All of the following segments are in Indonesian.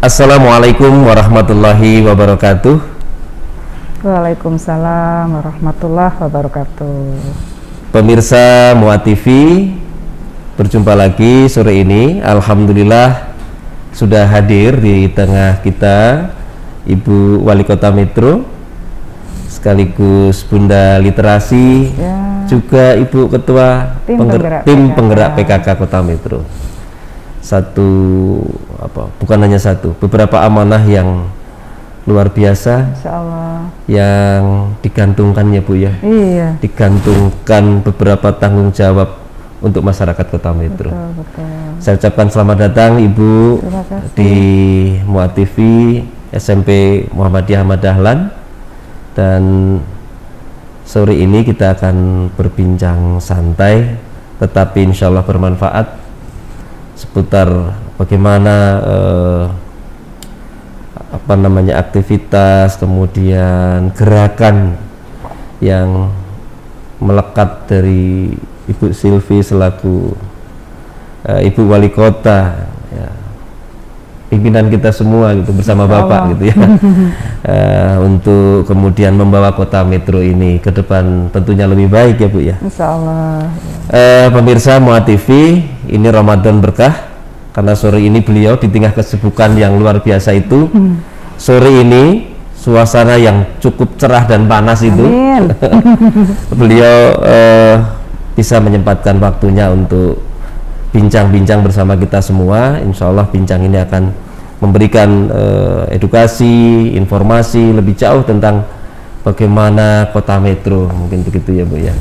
Assalamualaikum warahmatullahi wabarakatuh. Waalaikumsalam warahmatullahi wabarakatuh. Pemirsa Muat TV, berjumpa lagi sore ini. Alhamdulillah sudah hadir di tengah kita Ibu Wali Kota Metro, sekaligus Bunda Literasi, Ya. juga Ibu Ketua tim penggerak PKK Kota Metro. Bukan hanya satu, beberapa amanah yang luar biasa, Insya Allah, yang digantungkan ya Bu ya. iya, Digantungkan beberapa tanggung jawab untuk masyarakat Kota Metro. betul. Saya ucapkan selamat datang Ibu Terima kasih. di Muat TV SMP Muhammadiyah Ahmad Dahlan, dan sore ini kita akan berbincang santai tetapi insya Allah bermanfaat seputar bagaimana aktivitas, kemudian gerakan yang melekat dari Ibu Silvi selaku Ibu Wali Kota, ya, pimpinan kita semua gitu bersama Bapak gitu ya, untuk kemudian membawa Kota Metro ini ke depan tentunya lebih baik ya Bu ya. Insya Allah. Pemirsa Muat TV, ini Ramadan berkah karena sore ini beliau di tengah kesibukan yang luar biasa itu, sore ini suasana yang cukup cerah dan panas itu, beliau bisa menyempatkan waktunya untuk bincang-bincang bersama kita semua. Insya Allah bincang ini akan memberikan edukasi, informasi lebih jauh tentang bagaimana Kota Metro, mungkin begitu ya Bu ya.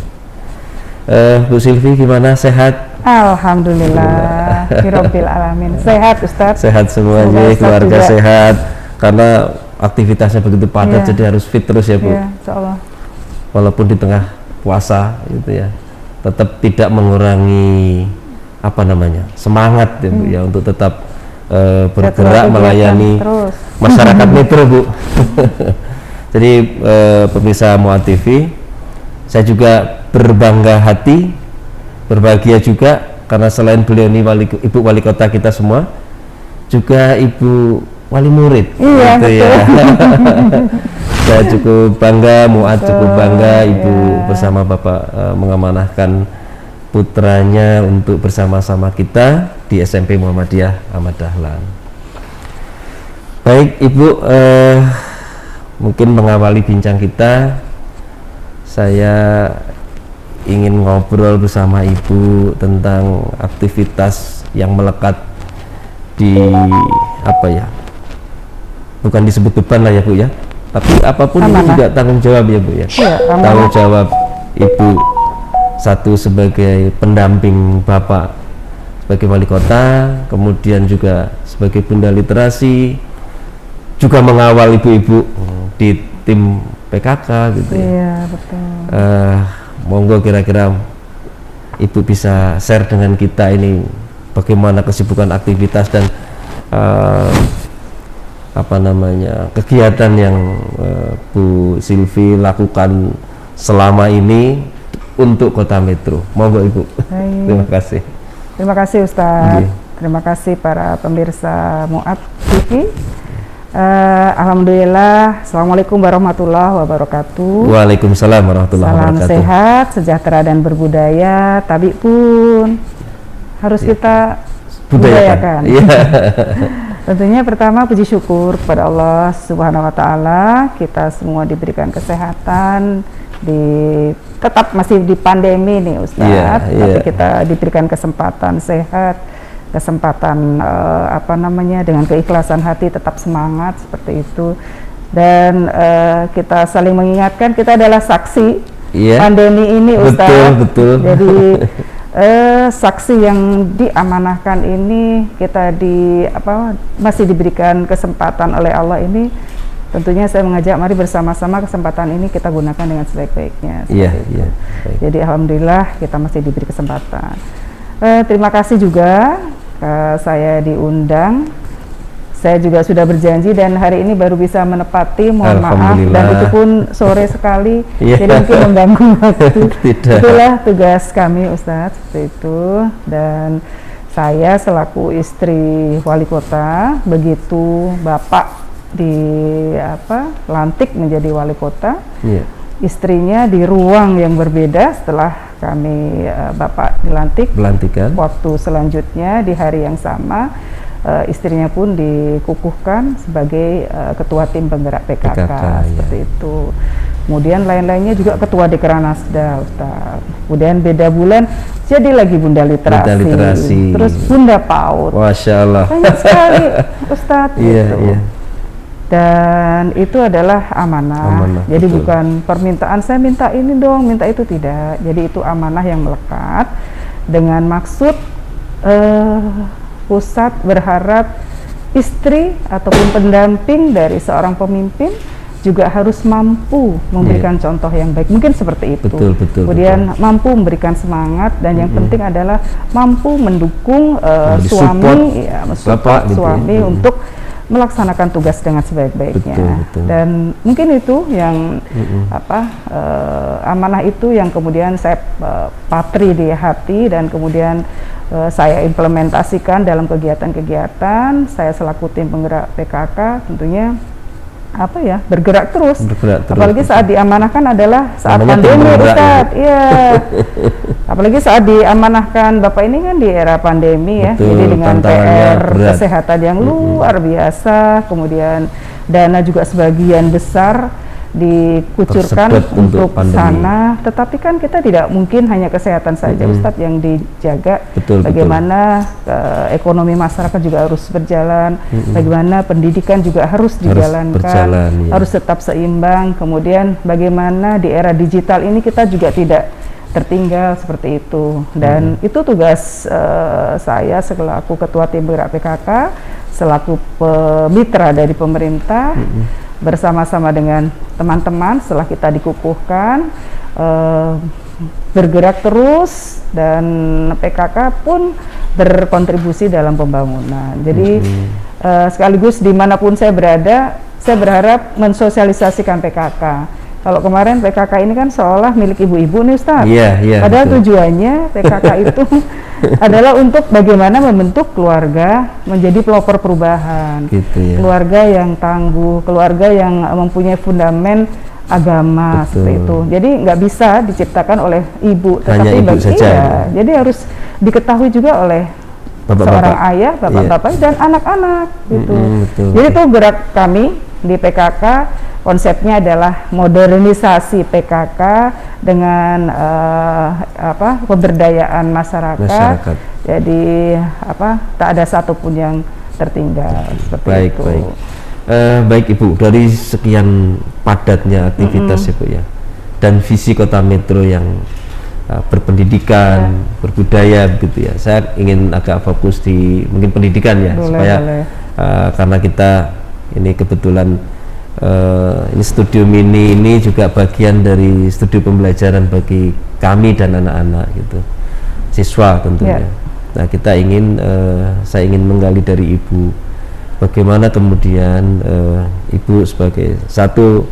Bu Silvi gimana, sehat? Alhamdulillah, Rabbil alamin. Sehat Ustadz? Sehat semuanya, keluarga juga sehat, karena aktivitasnya begitu padat, jadi harus fit terus ya Bu. Iya, Insya Allah. Walaupun di tengah puasa gitu ya, tetap tidak mengurangi semangat ya Bu ya, untuk tetap bergerak melayani terus masyarakat Metro Bu. Jadi pemirsa Muat TV, saya juga berbangga hati, berbahagia juga karena selain beliau ini Ibu Wali Kota kita semua, juga Ibu Wali Murid. Iya, gitu ya. Saya cukup bangga, Muat cukup bangga Ibu bersama Bapak mengamanahkan putranya untuk bersama-sama kita di SMP Muhammadiyah Ahmad Dahlan. Baik Ibu, mungkin mengawali bincang kita, saya ingin ngobrol bersama Ibu tentang aktivitas yang melekat di bukan disebut beban lah ya Bu ya, tapi apapun itu juga tanggung jawab ya Bu ya. Tanggung jawab Ibu, satu sebagai pendamping Bapak sebagai Wali Kota, kemudian juga sebagai Bunda Literasi, juga mengawal ibu-ibu di tim PKK gitu ya. Iya, betul. Monggo kira-kira Ibu bisa share dengan kita ini bagaimana kesibukan aktivitas dan kegiatan yang Bu Silvi lakukan selama ini untuk Kota Metro. Monggo Ibu. Baik. Terima kasih. Terima kasih Ustadz. Terima kasih para pemirsa Muat TV. Alhamdulillah, Assalamualaikum warahmatullahi wabarakatuh. Waalaikumsalam warahmatullahi wabarakatuh. Salam sehat, sejahtera dan berbudaya. Tapi pun harus kita budayakan. Tentunya pertama puji syukur kepada Allah Subhanahu wa Ta'ala, kita semua diberikan kesehatan, tetap masih di pandemi nih Ustadz, tapi kita diberikan kesempatan sehat, kesempatan dengan keikhlasan hati tetap semangat seperti itu, dan kita saling mengingatkan kita adalah saksi pandemi ini Ustadz. Betul. Jadi saksi yang diamanahkan ini, kita masih diberikan kesempatan oleh Allah ini. Tentunya saya mengajak mari bersama-sama kesempatan ini kita gunakan dengan sebaik-baiknya. Jadi alhamdulillah kita masih diberi kesempatan. Terima kasih juga saya diundang. Saya juga sudah berjanji dan hari ini baru bisa menepati, mohon maaf, dan itu pun sore sekali, jadi mungkin mengganggu waktu. Itulah tugas kami Ustadz, seperti itu. Dan saya selaku istri wali kota, begitu Bapak lantik menjadi wali kota, istrinya di ruang yang berbeda setelah kami Bapak pelantikan. Waktu selanjutnya di hari yang sama, istrinya pun dikukuhkan sebagai ketua tim penggerak PKK, seperti itu. Kemudian lain-lainnya juga ketua Dekranasda, Ustaz. Kemudian beda bulan jadi lagi Bunda Literasi. Terus Bunda PAUD. Masya Allah. Banyak sekali, Ustadz. Gitu. Dan itu adalah amanah. Jadi betul. Bukan permintaan saya minta ini dong, minta itu, tidak. Jadi itu amanah yang melekat dengan maksud pusat berharap istri ataupun pendamping dari seorang pemimpin juga harus mampu memberikan contoh yang baik, mungkin seperti itu. Kemudian mampu memberikan semangat, dan yang penting adalah mampu mendukung suami, mensupport suami untuk melaksanakan tugas dengan sebaik-baiknya. Dan mungkin itu yang amanah itu yang kemudian saya patri di hati, dan kemudian saya implementasikan dalam kegiatan-kegiatan saya selaku tim penggerak PKK. Tentunya bergerak terus. Apalagi saat diamanahkan adalah saat pandemi, Ustadz. Apalagi saat diamanahkan Bapak ini kan di era pandemi, ya. Jadi dengan PR kesehatan yang luar biasa, kemudian dana juga sebagian besar dikucurkan untuk sana, tetapi kan kita tidak mungkin hanya kesehatan saja, Ustadz, yang dijaga. Bagaimana ekonomi masyarakat juga harus berjalan, bagaimana pendidikan juga harus dijalankan, harus tetap seimbang. Kemudian bagaimana di era digital ini kita juga tidak tertinggal, seperti itu. Dan itu tugas saya selaku ketua tim penggerak PKK, selaku mitra dari pemerintah, bersama-sama dengan teman-teman setelah kita dikukuhkan, bergerak terus, dan PKK pun berkontribusi dalam pembangunan. Jadi sekaligus dimanapun saya berada, saya berharap mensosialisasikan PKK. Kalau kemarin PKK ini kan seolah milik ibu-ibu nih, Ustaz. Padahal tujuannya PKK itu adalah untuk bagaimana membentuk keluarga menjadi pelopor perubahan, keluarga yang tangguh, keluarga yang mempunyai fundamen agama, seperti itu. Jadi nggak bisa diciptakan oleh ibu, tetapi jadi harus diketahui juga oleh seorang ayah, bapak-bapak, dan anak-anak, gitu. Jadi itu gerak kami di PKK. Konsepnya adalah modernisasi PKK dengan pemberdayaan masyarakat. Jadi tak ada satupun yang tertinggal, seperti itu. Baik Ibu, dari sekian padatnya aktivitas Ibu ya, dan visi Kota Metro yang berpendidikan, berbudaya, begitu ya. Saya ingin agak fokus di mungkin pendidikan ya, supaya karena kita ini kebetulan ini studio mini ini juga bagian dari studio pembelajaran bagi kami dan anak-anak, gitu, siswa tentunya. Nah, kita ingin saya ingin menggali dari Ibu bagaimana kemudian Ibu sebagai satu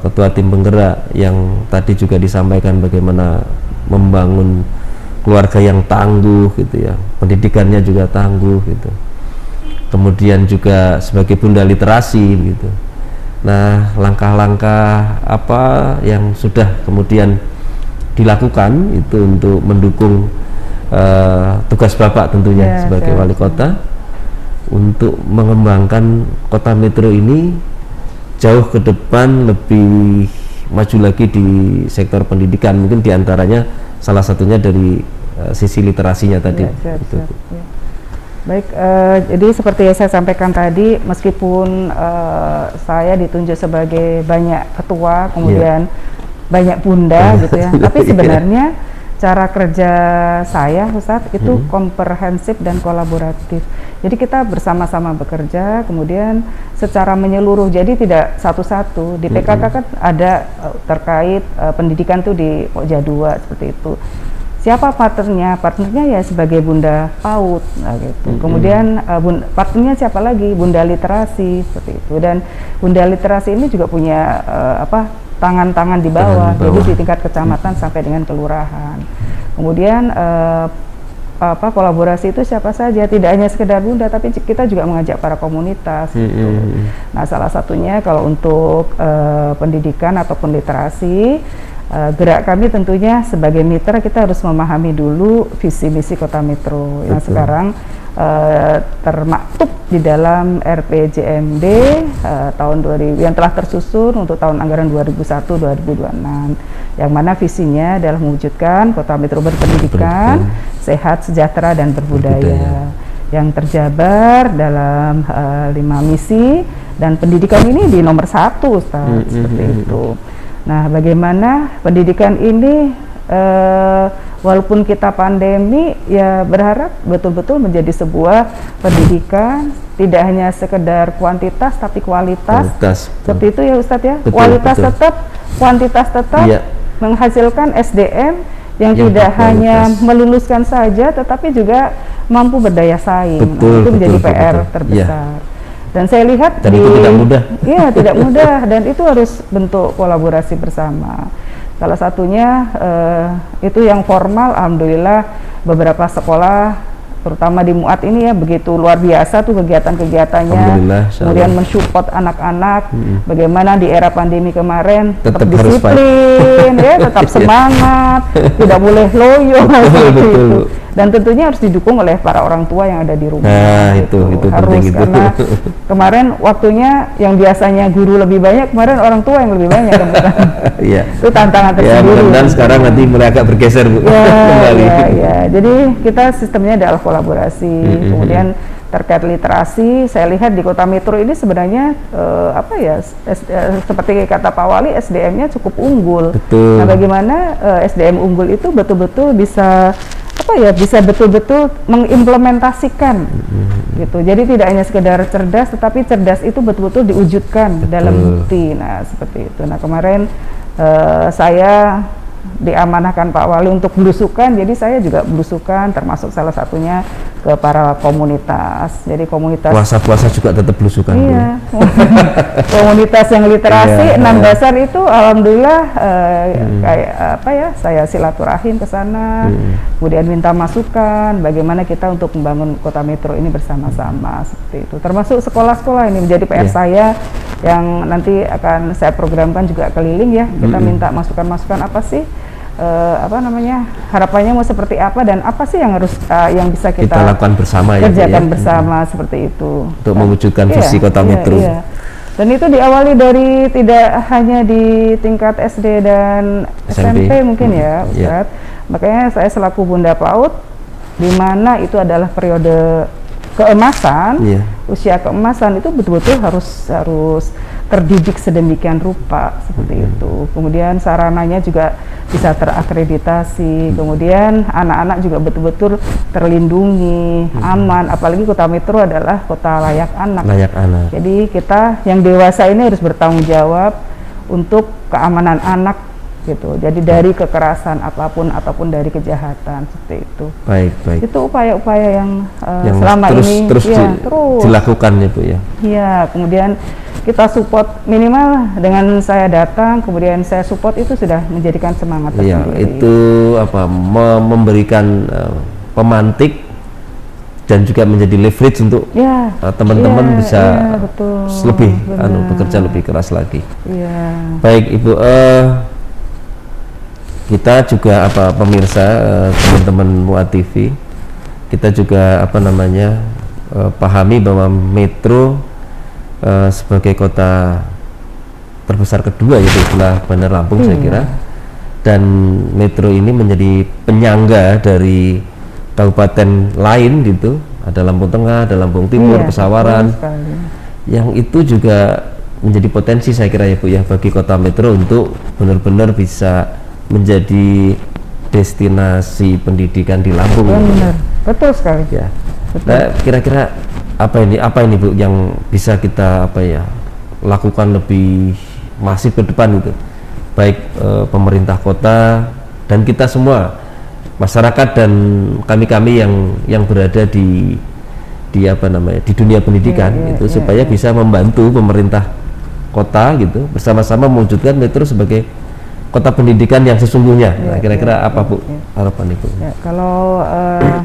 ketua tim penggerak yang tadi juga disampaikan bagaimana membangun keluarga yang tangguh, gitu ya, pendidikannya juga tangguh, gitu. Kemudian juga sebagai Bunda Literasi, gitu. Nah, langkah-langkah apa yang sudah kemudian dilakukan itu untuk mendukung tugas Bapak tentunya sebagai wali kota untuk mengembangkan Kota Metro ini jauh ke depan, lebih maju lagi di sektor pendidikan, mungkin diantaranya salah satunya dari sisi literasinya tadi. Baik, jadi seperti yang saya sampaikan tadi, meskipun saya ditunjuk sebagai banyak ketua, kemudian banyak bunda, gitu ya, tapi sebenarnya cara kerja saya, Ustadz, itu komprehensif dan kolaboratif. Jadi kita bersama-sama bekerja, kemudian secara menyeluruh, jadi tidak satu-satu. Di PKK kan ada terkait pendidikan tuh di Pokja 2, seperti itu. Siapa partnernya? Partnernya ya sebagai Bunda PAUD, nah gitu. Kemudian partnernya siapa lagi? Bunda Literasi, seperti itu. Dan Bunda Literasi ini juga punya tangan-tangan di bawah, jadi di tingkat kecamatan sampai dengan kelurahan. Kemudian kolaborasi itu siapa saja, tidak hanya sekedar Bunda, tapi kita juga mengajak para komunitas. Gitu. Nah, salah satunya kalau untuk pendidikan ataupun literasi, gerak kami tentunya sebagai mitra kita harus memahami dulu visi misi Kota Metro yang sekarang termaktub di dalam RPJMD tahun 2000 yang telah tersusun untuk tahun anggaran 2001-2026, yang mana visinya adalah mewujudkan Kota Metro berpendidikan, sehat, sejahtera, dan berbudaya yang terjabar dalam 5 misi, dan pendidikan ini di nomor 1, Ustaz, seperti itu. Nah, bagaimana pendidikan ini walaupun kita pandemi, ya berharap betul-betul menjadi sebuah pendidikan tidak hanya sekedar kuantitas tapi kualitas. Seperti itu ya Ustadz ya. Kualitas tetap, kuantitas tetap, menghasilkan SDM yang tidak hanya meluluskan saja tetapi juga mampu berdaya saing. Nah, itu menjadi PR terbesar. Dan saya lihat dan itu tidak mudah. Iya, tidak mudah, dan itu harus bentuk kolaborasi bersama. Salah satunya itu yang formal, alhamdulillah beberapa sekolah terutama di Muat ini ya begitu luar biasa tuh kegiatan-kegiatannya, kemudian mensupport anak-anak, bagaimana di era pandemi kemarin tetap disiplin ya, tetap semangat, tidak boleh loyo gitu. Dan tentunya harus didukung oleh para orang tua yang ada di rumah. Nah, itu harus penting, karena kemarin waktunya yang biasanya guru lebih banyak, kemarin orang tua yang lebih banyak. Iya. Itu tantangan tersendiri. Dan sekarang nanti mulai agak bergeser, Bu. Kembali. Ya. Jadi kita sistemnya adalah kolaborasi. Kemudian terkait literasi, saya lihat di Kota Metro ini sebenarnya seperti kata Pak Wali, SDM-nya cukup unggul. Betul. Nah, bagaimana SDM unggul itu betul-betul bisa bisa betul-betul mengimplementasikan gitu. Jadi tidak hanya sekedar cerdas, tetapi cerdas itu betul-betul diwujudkan dalam bukti. Nah, seperti itu. Nah, kemarin saya diamanahkan Pak Wali untuk belusukan, jadi saya juga belusukan, termasuk salah satunya ke para komunitas. Jadi komunitas puasa juga tetap belusukan. Iya. Komunitas yang literasi 6 dasar itu alhamdulillah saya silaturahim ke sana, kemudian minta masukan bagaimana kita untuk membangun Kota Metro ini bersama-sama, seperti itu. Termasuk sekolah-sekolah, ini menjadi PR saya yang nanti akan saya programkan juga keliling ya. Kita minta masukan-masukan apa sih harapannya mau seperti apa, dan apa sih yang harus yang bisa kita lakukan bersama, kerjakan bersama, seperti itu untuk mewujudkan visi Kota Metro. Dan itu diawali dari tidak hanya di tingkat SD dan SMP mungkin ya Ustadz. Makanya saya selaku Bunda PAUD, di mana itu adalah periode keemasan, usia keemasan itu betul-betul harus terdidik sedemikian rupa, seperti itu. Kemudian sarananya juga bisa terakreditasi, kemudian anak-anak juga betul-betul terlindungi, aman. Apalagi Kota Metro adalah kota layak anak. Jadi kita yang dewasa ini harus bertanggung jawab untuk keamanan anak gitu. Jadi dari kekerasan apapun ataupun dari kejahatan, seperti itu. Baik. Itu upaya-upaya yang selama ini terus dilakukan ya Bu ya. Iya, kemudian kita support minimal dengan saya datang, kemudian saya support, itu sudah menjadikan semangat tersendiri. Itu memberikan pemantik dan juga menjadi leverage untuk teman-teman bisa lebih bekerja lebih keras lagi. Baik Ibu, kita juga pemirsa teman-teman Muat TV, kita juga pahami bahwa Metro sebagai kota terbesar kedua yaitu setelah Bandar Lampung saya kira, dan Metro ini menjadi penyangga dari kabupaten lain gitu, ada Lampung Tengah, ada Lampung Timur, Pesawaran, yang itu juga menjadi potensi saya kira ya Bu ya bagi Kota Metro untuk benar-benar bisa menjadi destinasi pendidikan di Lampung. Benar, betul sekali ya. Nah, kira-kira apa ini Bu yang bisa kita lakukan lebih masif ke depan itu, baik pemerintah kota dan kita semua masyarakat dan kami yang berada di dunia pendidikan supaya bisa membantu pemerintah kota gitu bersama-sama mewujudkan Metro sebagai kota pendidikan yang sesungguhnya. Nah, kira-kira apa Bu harapan Ibu? Ya, kalau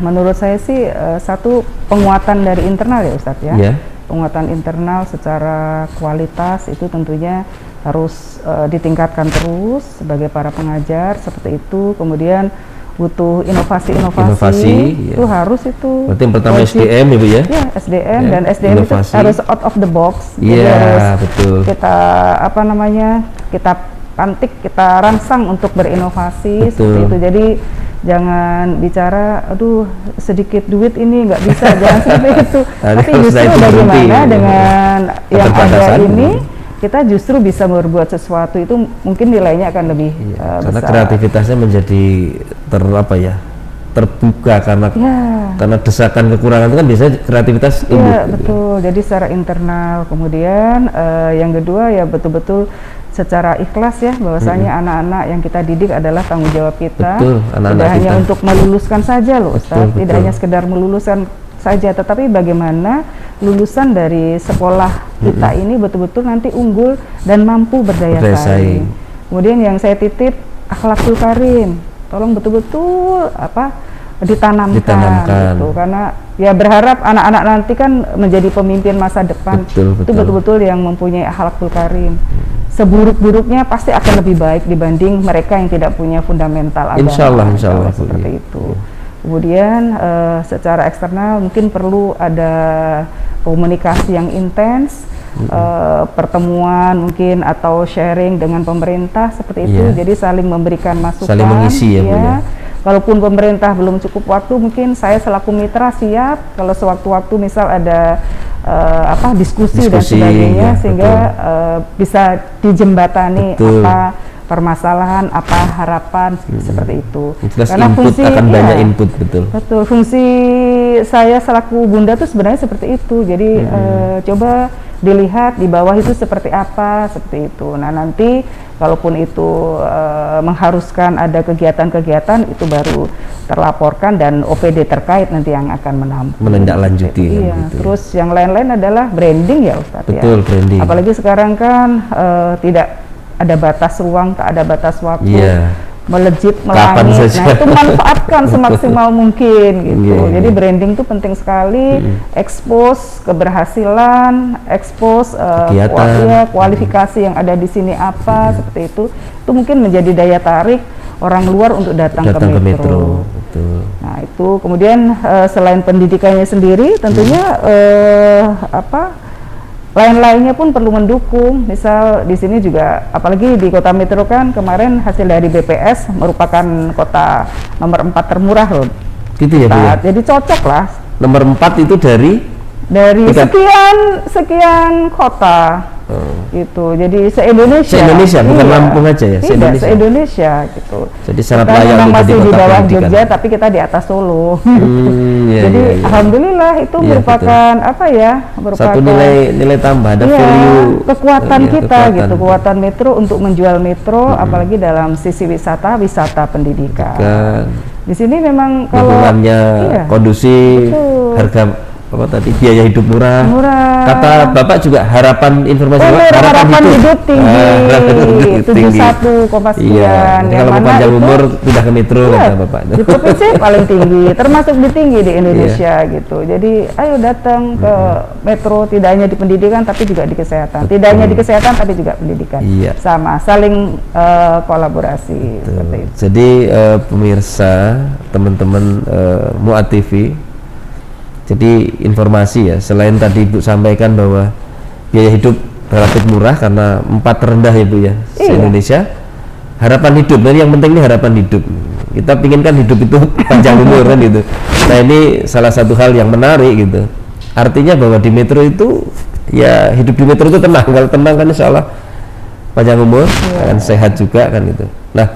menurut saya sih satu penguatan dari internal ya Ustadz ya. Ya. Penguatan internal secara kualitas itu tentunya harus ditingkatkan terus sebagai para pengajar seperti itu. Kemudian butuh inovasi-inovasi itu harus itu. Berarti yang pertama wajib. SDM ya Bu ya? Ya SDM dan SDM itu harus out of the box. Iya harus betul. Kita apa namanya kita pantik, kita rangsang untuk berinovasi seperti itu. Jadi jangan bicara, aduh sedikit duit ini nggak bisa, jangan seperti itu. Tapi justru bagaimana dengan yang ada ini, kita justru bisa berbuat sesuatu itu mungkin nilainya akan lebih karena besar. Kreativitasnya menjadi terbuka karena desakan kekurangan itu kan biasanya kreativitas tumbuh. Iya betul. Jadi secara internal, kemudian yang kedua ya betul-betul secara ikhlas ya, bahwasanya anak-anak yang kita didik adalah tanggung jawab kita. Betul, tidak hanya untuk meluluskan saja loh Ustaz, tidak hanya sekedar meluluskan saja, tetapi bagaimana lulusan dari sekolah kita ini betul-betul nanti unggul dan mampu berdaya saing. Kemudian yang saya titip akhlakul karim, tolong betul-betul ditanamkan gitu, karena ya berharap anak-anak nanti kan menjadi pemimpin masa depan. Itu betul-betul yang mempunyai akhlakul karim. Seburuk-buruknya pasti akan lebih baik dibanding mereka yang tidak punya fundamental agama. Insya Allah seperti itu. Kemudian secara eksternal mungkin perlu ada komunikasi yang intens, pertemuan mungkin atau sharing dengan pemerintah seperti itu. Jadi saling memberikan masukan, saling mengisi ya. Kalaupun pemerintah belum cukup waktu, mungkin saya selaku mitra siap kalau sewaktu-waktu misal ada diskusi dan sebagainya, sehingga bisa dijembatani apa permasalahan, apa harapan seperti itu. Karena fungsi akan banyak input, betul. Fungsi saya selaku bunda tuh sebenarnya seperti itu. Jadi coba dilihat di bawah itu seperti apa, seperti itu. Nah nanti kalaupun itu mengharuskan ada kegiatan-kegiatan, itu baru terlaporkan dan OPD terkait nanti yang akan menindaklanjuti. Iya. Terus yang lain-lain adalah branding ya Ustadz. Betul, branding. Apalagi sekarang kan tidak ada batas ruang, tak ada batas waktu. Melejit, melangit, nah itu manfaatkan semaksimal mungkin gitu. Jadi branding itu penting sekali, expose keberhasilan, expose kualifikasi yang ada di sini apa, seperti itu mungkin menjadi daya tarik orang luar untuk datang ke metro. Betul. Nah itu kemudian selain pendidikannya sendiri, tentunya lain-lainnya pun perlu mendukung. Misal di sini juga, apalagi di kota metro kan kemarin hasil dari BPS merupakan kota nomor 4 termurah loh. Gitu ya Bu ya? Jadi cocok lah. Nomor 4 itu dari sekian kota. Gitu. Jadi se-Indonesia. Bukan Lampung aja ya. Se-Indonesia gitu. Jadi sangat layak untuk masih di bawah pendidikan. Jogja, tapi kita di atas Solo. Jadi alhamdulillah itu merupakan merupakan satu nilai tambah, ada value kekuatan kita gitu, kekuatan metro untuk menjual metro, apalagi dalam sisi wisata pendidikan. Di sini memang kalau kondusif, harga biaya hidup murah. Kata Bapak juga harapan hidup tinggi. 71, sekian. Kalau panjang umur pindah ke metro kata Bapak. Di provinsi paling tinggi, termasuk tinggi di Indonesia gitu. Jadi ayo datang ke metro, tidak hanya di pendidikan tapi juga di kesehatan. Tidak hanya di kesehatan tapi juga pendidikan. Sama, saling kolaborasi seperti itu. Jadi pemirsa, teman-teman Muat TV, jadi informasi ya, selain tadi Ibu sampaikan bahwa biaya hidup relatif murah karena 4 terendah ya Bu ya, se-Indonesia. Harapan hidup, jadi yang penting ini harapan hidup. Kita pinginkan hidup itu panjang umur kan gitu. Nah ini salah satu hal yang menarik gitu. Artinya bahwa di metro itu ya hidup di metro itu tenang. Kalau tenang kan insya Allah panjang umur, kan sehat juga kan gitu. Nah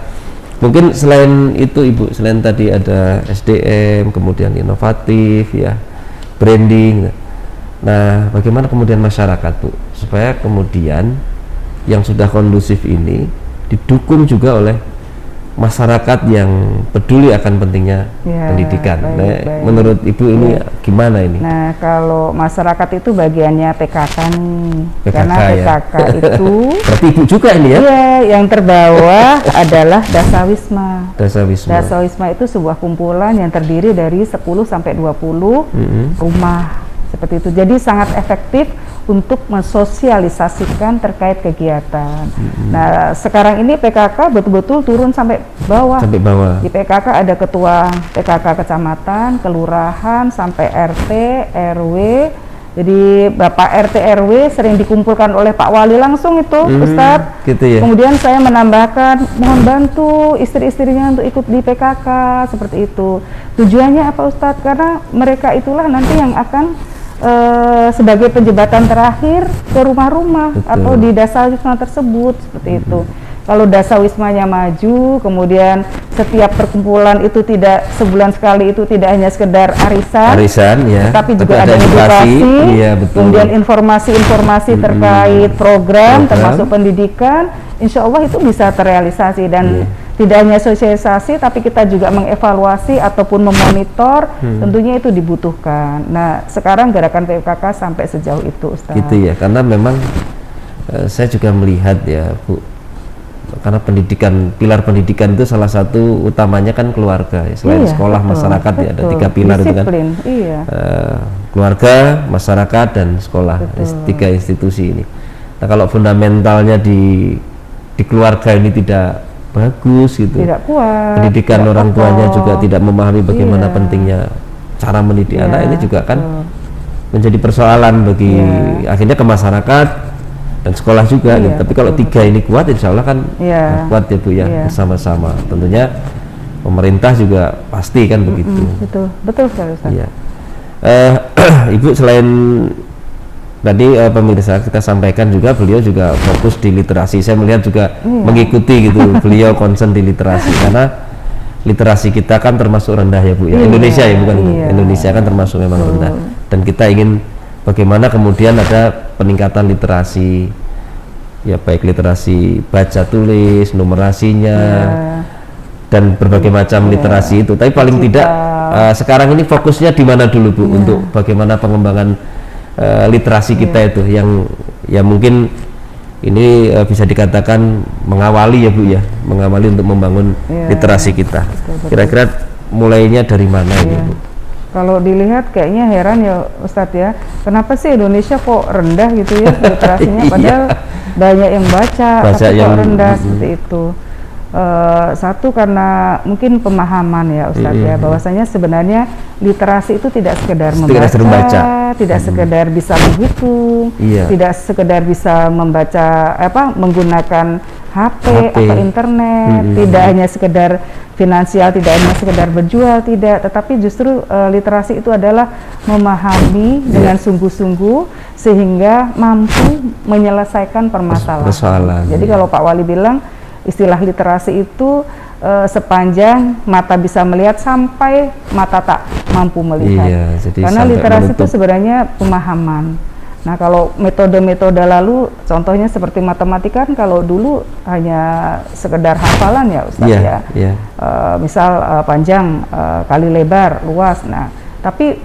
mungkin selain itu Ibu, selain tadi ada SDM, kemudian inovatif ya, branding. Nah, bagaimana kemudian masyarakat Bu supaya kemudian yang sudah kondusif ini didukung juga oleh masyarakat yang peduli akan pentingnya pendidikan. Baik. Menurut Ibu ini gimana ini? Nah, kalau masyarakat itu bagiannya PKK nih. Karena PKK itu berarti Ibu juga ini ya? Iya, yang terbawah adalah Dasawisma. Dasawisma itu sebuah kumpulan yang terdiri dari 10 sampai 20 rumah. Seperti itu. Jadi sangat efektif untuk mensosialisasikan terkait kegiatan. Nah, sekarang ini PKK betul-betul turun sampai bawah. Di PKK ada ketua PKK kecamatan, kelurahan, sampai RT, RW. Jadi Bapak RT RW sering dikumpulkan oleh Pak Wali langsung itu, Ustadz. Gitu ya? Kemudian saya menambahkan, mohon bantu istri-istrinya untuk ikut di PKK, seperti itu. Tujuannya apa, Ustadz? Karena mereka itulah nanti yang akan sebagai penjembatan terakhir ke rumah-rumah atau di Dasawisma tersebut, seperti itu. Kalau Dasawismanya maju, kemudian setiap perkumpulan itu tidak sebulan sekali, itu tidak hanya sekedar arisan ya, tapi juga ada edukasi, kemudian informasi-informasi terkait program termasuk pendidikan, insya Allah itu bisa terrealisasi. Dan tidak hanya sosialisasi, tapi kita juga mengevaluasi ataupun memonitor, tentunya itu dibutuhkan. Nah, sekarang gerakan PKK sampai sejauh itu, Ustaz. Gitu ya, karena memang saya juga melihat ya, Bu, karena pendidikan, pilar pendidikan itu salah satu utamanya kan keluarga ya. Selain sekolah, masyarakat ya, ada 3 pilar itu kan. Keluarga, masyarakat, dan sekolah, 3 institusi ini. Nah, kalau fundamentalnya di keluarga ini tidak bagus gitu, tidak kuat, pendidikan orang tuanya juga tidak memahami bagaimana pentingnya cara mendidik anak, ini juga kan menjadi persoalan bagi akhirnya ke masyarakat dan sekolah juga gitu. Tapi kalau 3 ini kuat, insya Allah kan kuat ya Bu ya, bersama-sama. Tentunya pemerintah juga pasti kan begitu. Betul sekali, Ustaz. Ibu selain tadi pemirsa kita sampaikan juga, beliau juga fokus di literasi. Saya melihat juga mengikuti gitu, beliau concern di literasi karena literasi kita kan termasuk rendah ya Bu ya. Indonesia ya, bukan Indonesia kan termasuk memang rendah. Dan kita ingin bagaimana kemudian ada peningkatan literasi ya, baik literasi baca tulis, numerasinya dan berbagai macam literasi itu. Tapi paling tidak sekarang ini fokusnya di mana dulu Bu untuk bagaimana pengembangan literasi kita itu yang ya mungkin ini bisa dikatakan mengawali ya Bu ya, mengawali untuk membangun literasi kita. Kira-kira mulainya dari mana ini Bu? Kalau dilihat kayaknya heran ya Ustadz ya, kenapa sih Indonesia kok rendah gitu ya literasinya, padahal banyak yang baca tapi kok rendah seperti itu. Satu karena mungkin pemahaman ya Ustadz ya, bahwasanya sebenarnya literasi itu tidak sekedar membaca, tidak sekedar bisa menghitung, tidak sekedar bisa membaca menggunakan HP atau internet, tidak hanya sekedar finansial, tidak hanya sekedar berjual, tidak, tetapi justru literasi itu adalah memahami dengan sungguh-sungguh sehingga mampu menyelesaikan permasalahan. Jadi kalau Pak Wali bilang istilah literasi itu sepanjang mata bisa melihat sampai mata tak mampu melihat. Karena literasi itu sebenarnya pemahaman. Nah, kalau metode-metode lalu, contohnya seperti matematika kan kalau dulu hanya sekedar hafalan ya Ustaz misal panjang kali lebar luas. Nah, tapi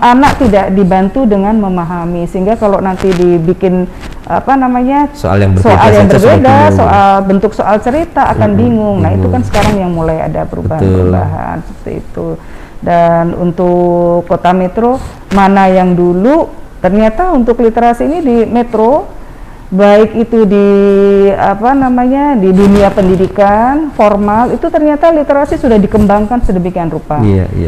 anak tidak dibantu dengan memahami, sehingga kalau nanti dibikin soal yang berbeda, soal bentuk soal cerita akan bingung. Nah, itu kan sekarang yang mulai ada perubahan seperti itu. Dan untuk kota metro, mana yang dulu ternyata untuk literasi ini di metro, baik itu di di dunia pendidikan formal, itu ternyata literasi sudah dikembangkan sedemikian rupa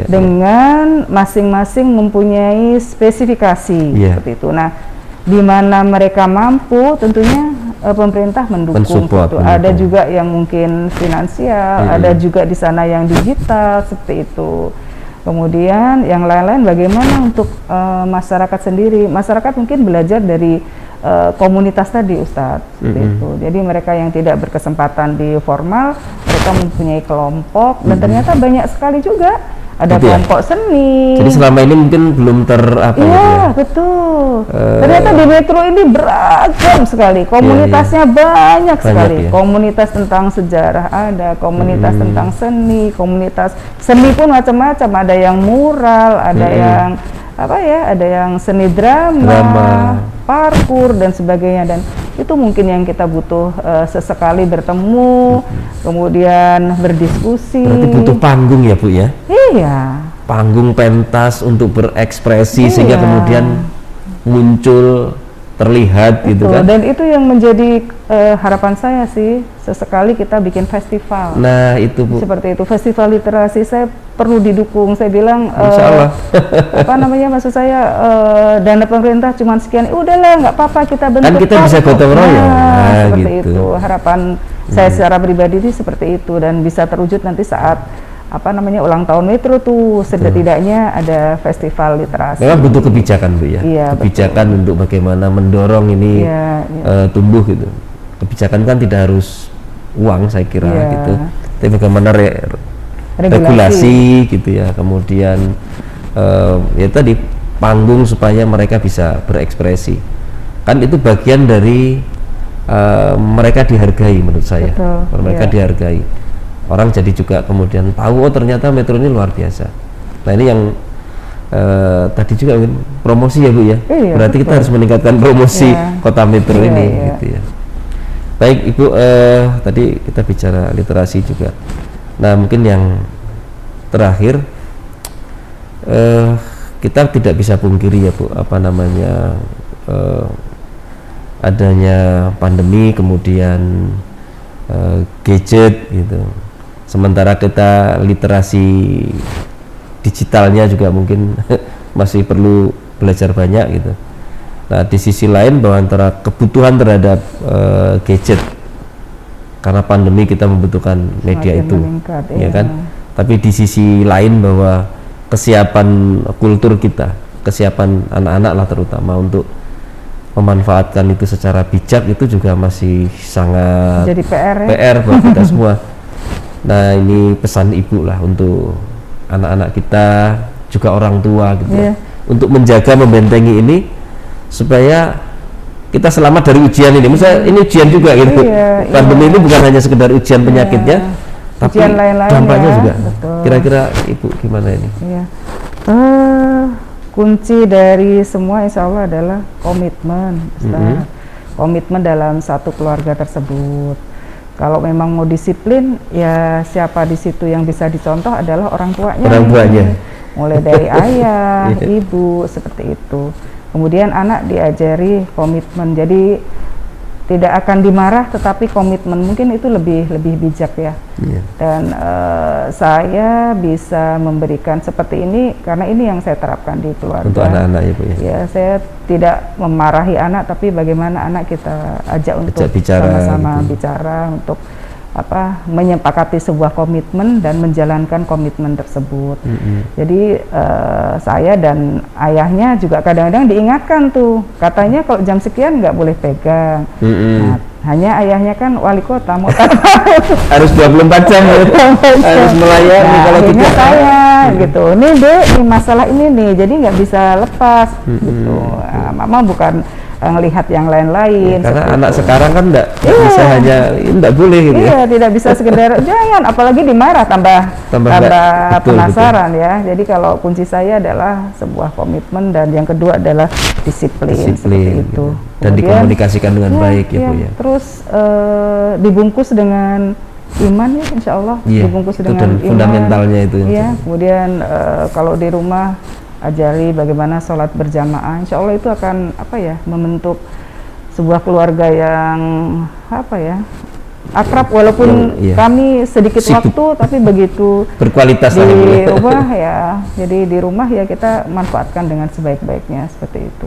dengan masing-masing mempunyai spesifikasi seperti itu. Nah, di mana mereka mampu, tentunya pemerintah mendukung. Ada juga yang mungkin finansial, ada juga di sana yang digital seperti itu. Kemudian yang lain-lain bagaimana untuk masyarakat sendiri. Masyarakat mungkin belajar dari komunitas tadi Ustadz, seperti itu. Jadi mereka yang tidak berkesempatan di formal, mereka mempunyai kelompok, dan ternyata banyak sekali juga ada gitu kelompok seni. Jadi selama ini mungkin belum apa gitu Iya, ya. betul. Ternyata di Metro ini beragam sekali, komunitasnya banyak sekali. Ya. Komunitas tentang sejarah ada, komunitas tentang seni, komunitas seni pun macam-macam. Ada yang mural, ada yang apa ya, ada yang seni drama, parkur dan sebagainya. Dan itu mungkin yang kita butuh, sesekali bertemu, kemudian berdiskusi. Berarti butuh panggung ya Bu ya? Iya. Panggung pentas untuk berekspresi sehingga kemudian muncul, terlihat gitu kan. Dan itu yang menjadi harapan saya sih, sesekali kita bikin festival. Nah itu Bu. Seperti itu, festival literasi saya perlu didukung. Saya bilang, Insya Allah. apa namanya, maksud saya dana pemerintah cuma sekian, udahlah nggak apa-apa kita bentuk. Kan kita bisa gotong royong. Nah, seperti gitu. itu. Harapan saya secara pribadi itu seperti itu, dan bisa terwujud nanti saat apa namanya ulang tahun Metro tuh, setidaknya ada festival literasi. Memang butuh kebijakan Bu ya. Iya, kebijakan untuk bagaimana mendorong ini tumbuh gitu. Kebijakan kan tidak harus uang saya kira gitu. Tapi bagaimana regulasi gitu ya. Kemudian ya tadi panggung supaya mereka bisa berekspresi. Kan itu bagian dari mereka dihargai menurut saya. Betul, mereka dihargai. Orang jadi juga kemudian tahu, oh ternyata Metro ini luar biasa. Nah ini yang tadi juga promosi ya Bu ya. Iya, berarti betul. kita harus meningkatkan promosi kota Metro ini gitu ya. Baik Ibu, tadi kita bicara literasi juga. Nah mungkin yang terakhir, kita tidak bisa pungkiri ya Bu, apa namanya, adanya pandemi, kemudian gadget gitu. Sementara kita literasi digitalnya juga mungkin masih perlu belajar banyak gitu. Nah di sisi lain bahwa antara kebutuhan terhadap gadget, karena pandemi kita membutuhkan media itu, meningkat, ya kan. Tapi di sisi lain bahwa kesiapan kultur kita, kesiapan anak-anak lah terutama untuk memanfaatkan itu secara bijak itu juga masih sangat jadi PR buat kita semua. Nah ini pesan Ibu lah untuk anak-anak kita, juga orang tua gitu ya, untuk menjaga, membentengi ini supaya kita selamat dari ujian ini. Misalnya ini ujian juga gitu. Pandemi ini bukan hanya sekedar ujian penyakitnya, tapi ujian lain-lain dampaknya ya. juga. Betul. Kira-kira Ibu gimana ini? Kunci dari semua insya Allah adalah komitmen, komitmen dalam satu keluarga tersebut. Kalau memang mau disiplin, ya siapa di situ yang bisa dicontoh adalah orang tuanya. Orang tuanya. Mulai dari ayah, ibu, seperti itu. Kemudian anak diajari komitmen. Jadi tidak akan dimarah, tetapi komitmen mungkin itu lebih bijak ya. Dan saya bisa memberikan seperti ini karena ini yang saya terapkan di keluarga. Untuk anak-anak ya Bu ya. Ya, saya tidak memarahi anak, tapi bagaimana anak kita ajak untuk bicara, sama-sama gitu. bicara untuk menyepakati sebuah komitmen dan menjalankan komitmen tersebut. Jadi saya dan ayahnya juga kadang-kadang diingatkan tuh, katanya kalau jam sekian nggak boleh pegang. Nah, hanya ayahnya kan wali kota, mau harus 24 jam harus melayani. Kalau akhirnya tidak saya gitu, nih Dek, ini masalah ini nih, jadi nggak bisa lepas gitu. Mama bukan ngelihat yang lain-lain. Karena anak sekarang kan enggak bisa hanya enggak boleh gitu ya. Tidak bisa sekedar jangan, apalagi dimarah tambah penasaran ya. Jadi kalau kunci saya adalah sebuah komitmen, dan yang kedua adalah disiplin seperti itu. Dan kemudian, dikomunikasikan dengan baik ya Bu ya. Terus dibungkus dengan iman ya, insya Allah. Dibungkus dengan iman, fundamentalnya itu. Ya, kemudian kalau di rumah ajari bagaimana sholat berjamaah, insya Allah itu akan membentuk sebuah keluarga yang akrab, walaupun kami sedikit waktu tapi begitu berkualitas di rumah ya. Jadi di rumah ya kita manfaatkan dengan sebaik-baiknya seperti itu.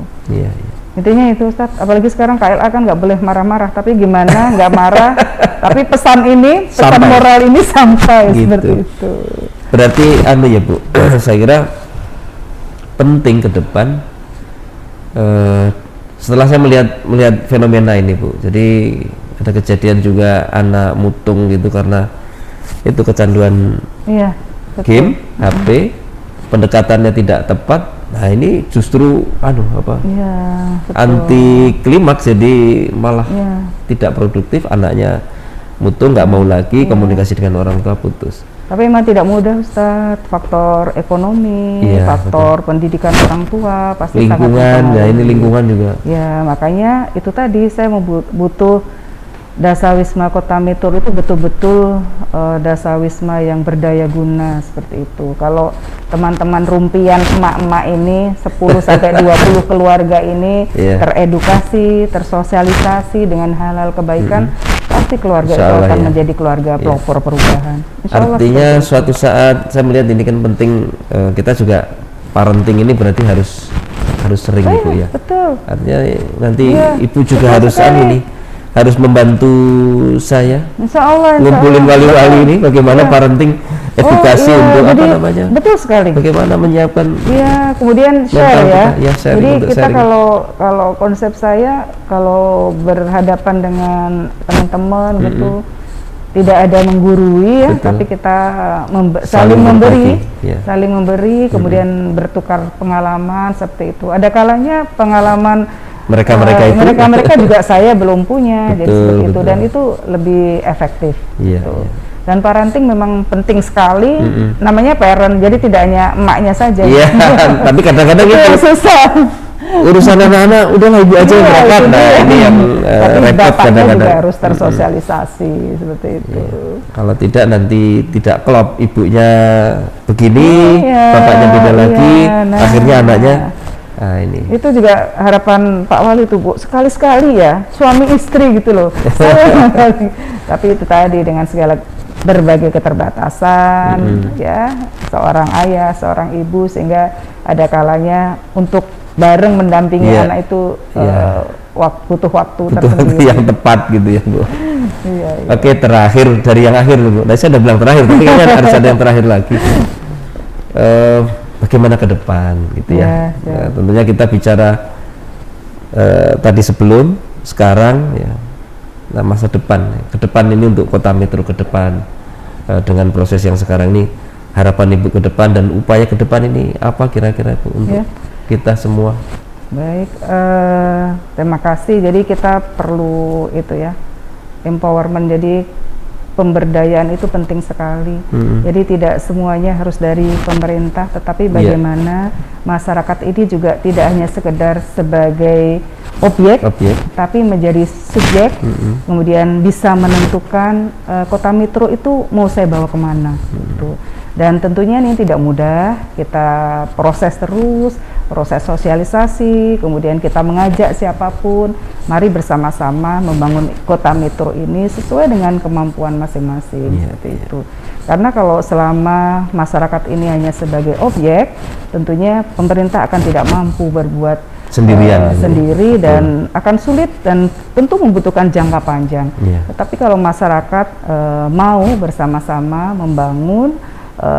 Intinya itu Ustaz, apalagi sekarang KLA kan nggak boleh marah-marah, tapi gimana nggak marah tapi pesan moral ini sampai gitu. Seperti itu. Berarti ya Bu, saya kira penting ke depan setelah saya melihat fenomena ini Bu. Jadi ada kejadian juga anak mutung gitu karena itu kecanduan game, HP, pendekatannya tidak tepat, nah ini justru ya, anti klimaks, jadi malah tidak produktif, anaknya mutu, nggak mau lagi komunikasi dengan orang tua, putus. Tapi memang tidak mudah Ustadz, faktor ekonomi, faktor pendidikan orang tua, pasti lingkungan, sangat ini lingkungan juga. Ya, makanya itu tadi saya butuh Dasawisma Kotametur itu betul-betul dasawisma yang berdaya guna seperti itu. Kalau teman-teman rumpian emak-emak ini 10 sampai 20 keluarga ini teredukasi, tersosialisasi dengan hal-hal kebaikan, pasti keluarga itu akan menjadi keluarga pelopor perubahan. Artinya suatu saat saya melihat ini kan penting, kita juga parenting ini berarti harus sering Ibu ya. Betul. Artinya nanti Ibu juga harus membantu saya. Insya Allah, ngumpulin wali-wali ini bagaimana parenting edukasi untuk betul sekali. Bagaimana menyiapkan. Iya, kemudian share ya. Jadi kita sharing. kalau konsep saya kalau berhadapan dengan teman-teman gitu tidak ada menggurui ya, tapi kita saling memberi, kemudian bertukar pengalaman seperti itu. Ada kalanya pengalaman mereka juga saya belum punya, jadi seperti itu, dan itu lebih efektif. Gitu. Dan parenting memang penting sekali, namanya parent, jadi tidak hanya emaknya saja. Iya, tapi kadang-kadang itu susah. Urusan anak-anak udahlah ibu aja yang berangkat. Nah, ini yang repot kadang-kadang. Juga harus tersosialisasi seperti itu. Kalau tidak nanti tidak klop, ibunya begini, bapaknya beda lagi, akhirnya anaknya. Nah, ini. Itu juga harapan Pak Wali itu Bu, sekali-sekali ya suami istri gitu loh. Tapi itu tadi dengan segala berbagai keterbatasan ya, seorang ayah, seorang ibu, sehingga ada kalanya untuk bareng mendampingi anak itu butuh waktu yang tepat gitu ya Bu. Oke, terakhir dari yang akhir Bu. Nah, saya udah bilang terakhir, tapi kayaknya harus ada yang terakhir lagi. Bagaimana ke depan gitu ya. Nah, tentunya kita bicara tadi sebelum, sekarang ya. Nah, masa depan. Ke depan ini untuk Kotametro ke depan, dengan proses yang sekarang ini, harapan Ibu ke depan dan upaya ke depan ini apa kira-kira Bu untuk kita semua? Baik, terima kasih. Jadi kita perlu itu ya, empowerment. Jadi pemberdayaan itu penting sekali. Jadi tidak semuanya harus dari pemerintah, tetapi bagaimana masyarakat ini juga tidak hanya sekedar sebagai objek, tapi menjadi subjek, kemudian bisa menentukan Kotametro itu mau saya bawa kemana gitu. Dan tentunya ini tidak mudah, kita proses terus, proses sosialisasi, kemudian kita mengajak siapapun, mari bersama-sama membangun Kotametro ini sesuai dengan kemampuan masing-masing, seperti itu. Karena kalau selama masyarakat ini hanya sebagai objek, tentunya pemerintah akan tidak mampu berbuat sendiri dan akan sulit dan tentu membutuhkan jangka panjang. Tetapi kalau masyarakat mau bersama-sama membangun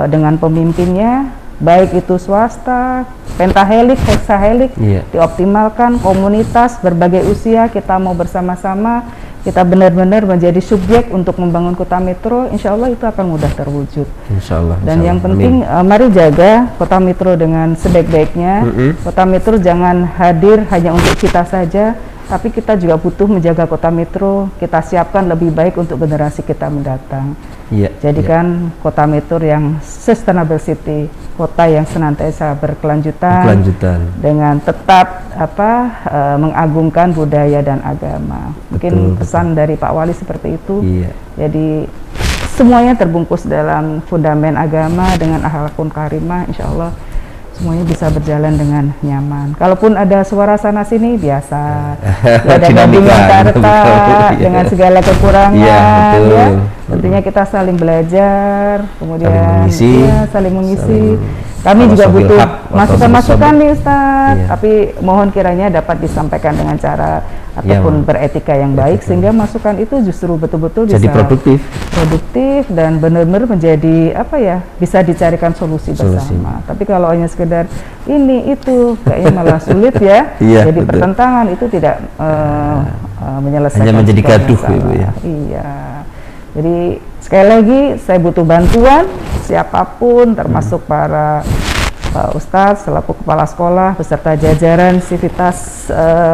dengan pemimpinnya, baik itu swasta, pentahelik, heksahelik, dioptimalkan, komunitas berbagai usia, kita mau bersama-sama, kita benar-benar menjadi subjek untuk membangun Kotametro, insya Allah itu akan mudah terwujud. Insya Allah. Dan yang penting, mari jaga Kotametro dengan sebaik-baiknya. Kotametro jangan hadir hanya untuk kita saja, tapi kita juga butuh menjaga Kotametro, kita siapkan lebih baik untuk generasi kita mendatang. Jadikan Kotametro yang sustainable city, kota yang senantiasa berkelanjutan dengan tetap mengagungkan budaya dan agama. Mungkin pesan dari Pak Wali seperti itu. Jadi semuanya terbungkus dalam fundamen agama dengan akhlakul karimah, insya Allah semuanya bisa berjalan dengan nyaman. Kalaupun ada suara sana sini biasa, ada gabungan harta dengan segala kekurangan, tentunya kita saling belajar, kemudian saling mengisi. Kami juga butuh masukan-masukan nih Ustaz, tapi mohon kiranya dapat disampaikan dengan cara ataupun beretika yang baik, sehingga masukan itu justru betul-betul bisa produktif dan benar-benar menjadi bisa dicarikan solusi bersama. Tapi kalau hanya sekedar ini itu kayaknya malah sulit ya. Jadi pertentangan itu tidak menyelesaikan, hanya menjadi gaduh gitu ya. Jadi sekali lagi saya butuh bantuan siapapun, termasuk para Pak Ustadz selaku kepala sekolah beserta jajaran Sivitas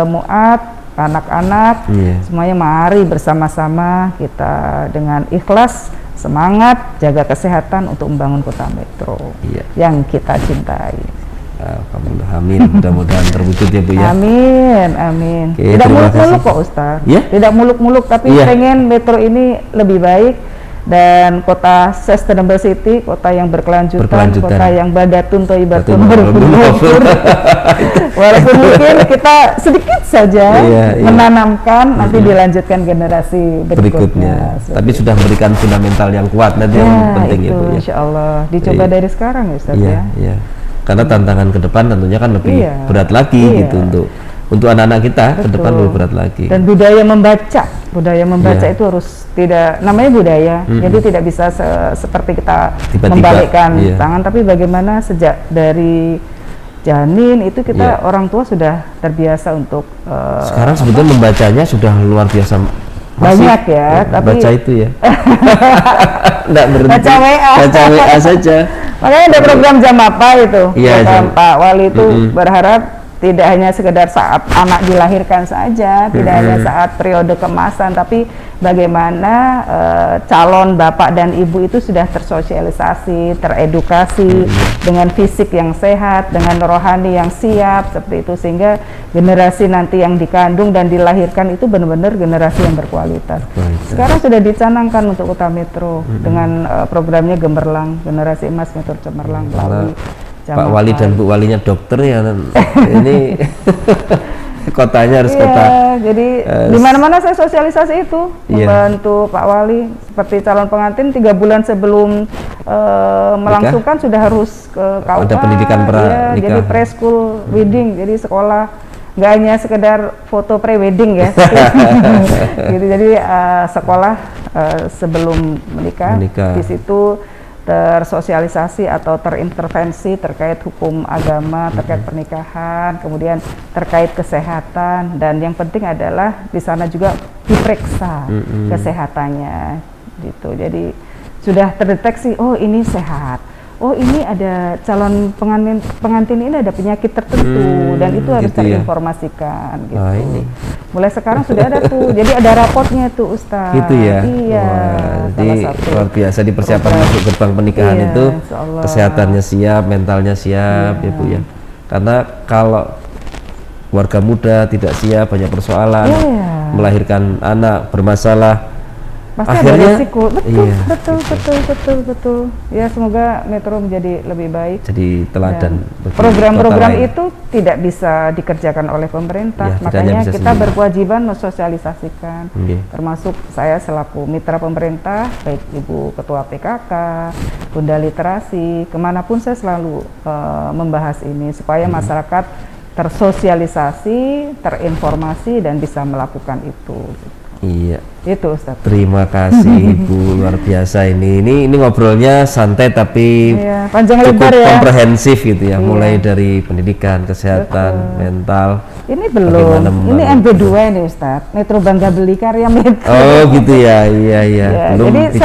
Muat, anak-anak, semuanya mari bersama-sama kita dengan ikhlas, semangat, jaga kesehatan untuk membangun kota metro yang kita cintai. Alhamdulillah, amin. Mudah-mudahan terwujud ya Bu ya. Amin, amin. Oke, tidak muluk-muluk kok Ustaz. Tidak muluk-muluk, tapi pengen metro ini lebih baik dan kota sustainable city, kota yang berkelanjutan. Kota yang badatun thayyibatun walaupun mungkin kita sedikit saja menanamkan, nanti dilanjutkan generasi berikutnya. Tapi sudah memberikan fundamental yang kuat nanti yang penting ya Bu ya. Insya Allah dicoba dari sekarang ya Ustaz ya. Karena tantangan ke depan tentunya kan lebih berat lagi gitu untuk anak-anak kita ke depan lebih berat lagi. Dan budaya membaca itu harus tidak, namanya budaya, jadi tidak bisa seperti kita tiba-tiba membalikkan tangan, tapi bagaimana sejak dari janin itu kita orang tua sudah terbiasa untuk sekarang sebetulnya membacanya sudah luar biasa banyak ya, tapi baca itu ya nggak berhenti, baca WA saja. Makanya ada program jam apa itu, Pak Wali itu berharap tidak hanya sekedar saat anak dilahirkan saja, tidak hanya saat periode kemasan, tapi bagaimana calon bapak dan ibu itu sudah tersosialisasi, teredukasi dengan fisik yang sehat, dengan rohani yang siap, seperti itu, sehingga generasi nanti yang dikandung dan dilahirkan itu benar-benar generasi yang berkualitas. Sekarang sudah dicanangkan untuk Kota Metro dengan programnya Gemerlang, Generasi Emas Metro Cemerlang melalui Pak Wali dan Bu Walinya dokter ya, ini kotanya harus kota. Jadi di mana-mana saya sosialisasi itu, membantu Pak Wali seperti calon pengantin 3 bulan sebelum melangsungkan sudah harus ke KUA. Ada pendidikan pranikah. Jadi preschool wedding, jadi sekolah nggak hanya sekedar foto pre-wedding ya. Gitu, jadi sekolah sebelum menikah. Di situ tersosialisasi atau terintervensi terkait hukum agama, terkait pernikahan, kemudian terkait kesehatan, dan yang penting adalah di sana juga diperiksa kesehatannya gitu. Jadi sudah terdeteksi, oh ini sehat, oh ini ada calon pengantin ini ada penyakit tertentu, dan itu harus gitu terinformasikan gitu. Ini mulai sekarang sudah ada tuh, jadi ada rapotnya tuh Ustaz. Gitu ya. Iya. Jadi luar biasa di persiapan masuk gerbang pernikahan itu kesehatannya siap, mentalnya siap ya Bu ya. Karena kalau keluarga muda tidak siap, banyak persoalan, melahirkan anak bermasalah, pasti akhirnya ada resiko. Betul. Ya semoga Metro menjadi lebih baik. Jadi teladan. Program-program itu tidak bisa dikerjakan oleh pemerintah, makanya kita berkewajiban mensosialisasikan. Termasuk saya selaku mitra pemerintah, baik Ibu Ketua PKK, Bunda Literasi, kemanapun saya selalu membahas ini supaya masyarakat tersosialisasi, terinformasi, dan bisa melakukan itu. Iya. Itu Ustaz. Terima kasih Ibu, luar biasa ini ngobrolnya santai tapi panjang cukup lebar ya, komprehensif gitu ya, mulai dari pendidikan, kesehatan, mental. Ini belum, ini MB2 ini Ustaz, Metro Bangga Beli Karya Metro. Oh gitu ya, iya. Belum jadi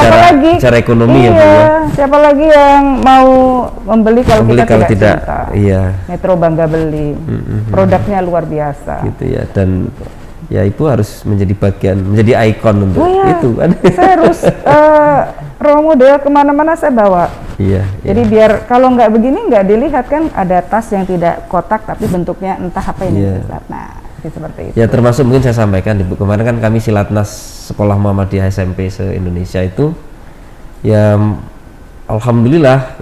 bicara ekonomi ya Bu ya. Siapa lagi yang mau membeli kalau kita tidak cinta? Metro Bangga Beli, produknya luar biasa. Gitu ya, dan ya Ibu harus menjadi bagian, menjadi ikon untuk itu kan. Saya harus role model kemana-mana saya bawa. Jadi biar kalau nggak begini nggak dilihat kan, ada tas yang tidak kotak tapi bentuknya entah apa ini. Nah seperti itu. Ya termasuk mungkin saya sampaikan Ibu, kemarin kan kami Silatnas Sekolah Muhammadiyah SMP se-Indonesia itu ya alhamdulillah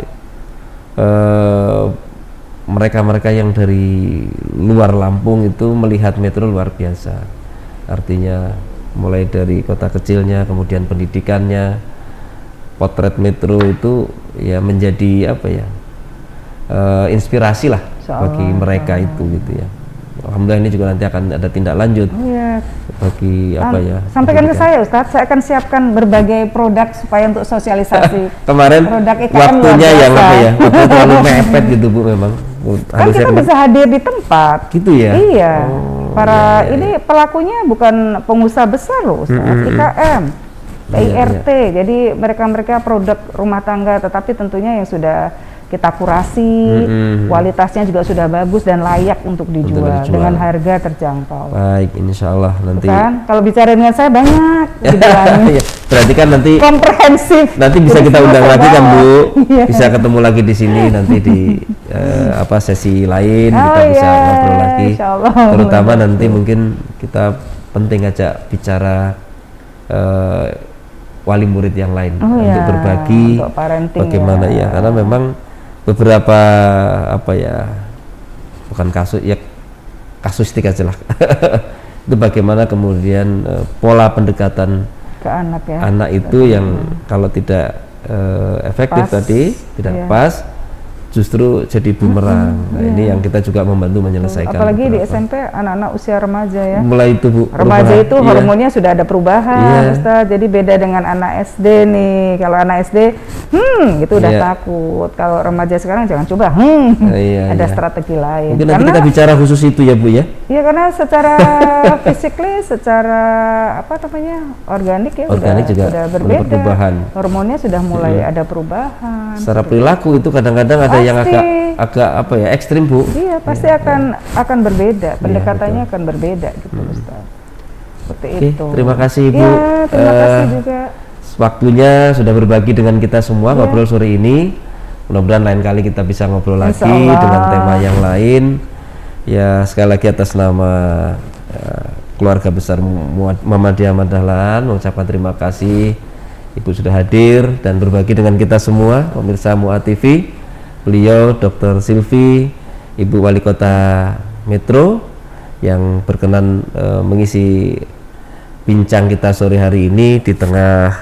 mereka-mereka yang dari luar Lampung itu melihat Metro luar biasa. Artinya mulai dari kota kecilnya, kemudian pendidikannya, potret Metro itu ya menjadi apa ya, inspirasi lah bagi mereka itu gitu ya. Alhamdulillah ini juga nanti akan ada tindak lanjut bagi apa ya. Sampaikan ke saya Ustadz, saya akan siapkan berbagai produk supaya untuk sosialisasi. Kemarin waktunya yang apa ya, waktu terlalu mepet gitu Bu memang. Kan kita bisa hadir di tempat. Gitu ya? Iya. Ini pelakunya bukan pengusaha besar loh Ustadz, IKM, PIRT. Jadi mereka-mereka produk rumah tangga, tetapi tentunya yang sudah kita kurasi, kualitasnya juga sudah bagus dan layak untuk dijual dengan harga terjangkau. Baik, insya Allah nanti. Kan? Kalau bicara dengan saya banyak dibilangin. Berarti kan nanti komprehensif. Nanti bisa kita undang lagi kan Bu, bisa ketemu lagi di sini nanti di sesi lain kita bisa ngobrol lagi. Terutama nanti mungkin kita penting ajak bicara wali murid yang lain untuk berbagi untuk bagaimana karena memang beberapa bukan kasustik aja lah itu bagaimana kemudian pola pendekatan ke anak itu yang kalau tidak efektif tadi tidak pas justru jadi bumerang. Nah, ini yang kita juga membantu menyelesaikan. Apalagi di SMP anak-anak usia remaja ya. Mulai itu Bu. Remaja itu hormonnya sudah ada perubahan, Ustaz. Jadi beda dengan anak SD nih. Kalau anak SD, itu udah takut. Kalau remaja sekarang jangan coba, ada strategi lain. Mungkin nanti kita bicara khusus itu ya Bu ya. Iya, karena secara physically, secara organik ya sudah berbeda. Perubahan. Hormonnya sudah mulai ada perubahan. Secara perilaku itu kadang-kadang ada yang agak ekstrim Bu. Iya, pasti akan berbeda, pendekatannya akan berbeda gitu Ustaz. Seperti itu. Terima kasih Ibu. Ya, terima kasih juga. Waktunya sudah berbagi dengan kita semua ngobrol sore ini. Mudah-mudahan lain kali kita bisa ngobrol lagi dengan tema yang lain. Ya, sekali lagi atas nama keluarga besar Muhammadiyah Ahmad Dahlan mengucapkan terima kasih Ibu sudah hadir dan berbagi dengan kita semua pemirsa MUA TV. Beliau Dr. Silvi, Ibu Wali Kota Metro yang berkenan mengisi bincang kita sore hari ini di tengah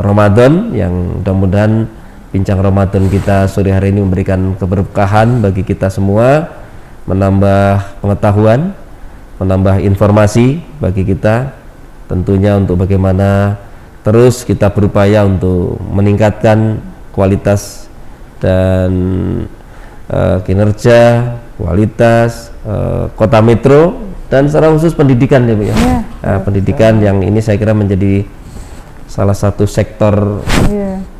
Ramadan, yang mudah-mudahan bincang Ramadan kita sore hari ini memberikan keberkahan bagi kita semua, menambah pengetahuan, menambah informasi bagi kita, tentunya untuk bagaimana terus kita berupaya untuk meningkatkan kualitas dan kinerja, kualitas kota Metro dan secara khusus pendidikan ya Bu ya. Pendidikan yang ini saya kira menjadi salah satu sektor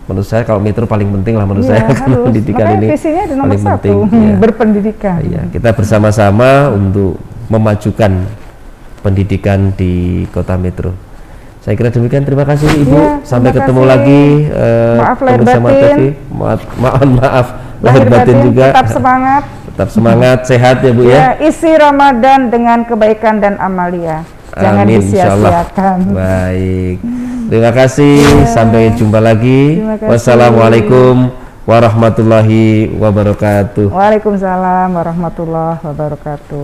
menurut saya kalau Metro paling penting lah menurut saya karena pendidikan ini paling penting berpendidikan. Kita bersama-sama untuk memajukan pendidikan di kota Metro. Saya kira demikian, terima kasih Ibu. Sampai ketemu lagi bersama TV. Maaf lahir batin juga. Tetap semangat. Tetap semangat, sehat ya Bu ya. Isi Ramadan dengan kebaikan dan amalia. Jangan disia-siakan. Baik. Terima kasih. Sampai jumpa lagi. Wassalamualaikum warahmatullahi wabarakatuh. Waalaikumsalam warahmatullahi wabarakatuh.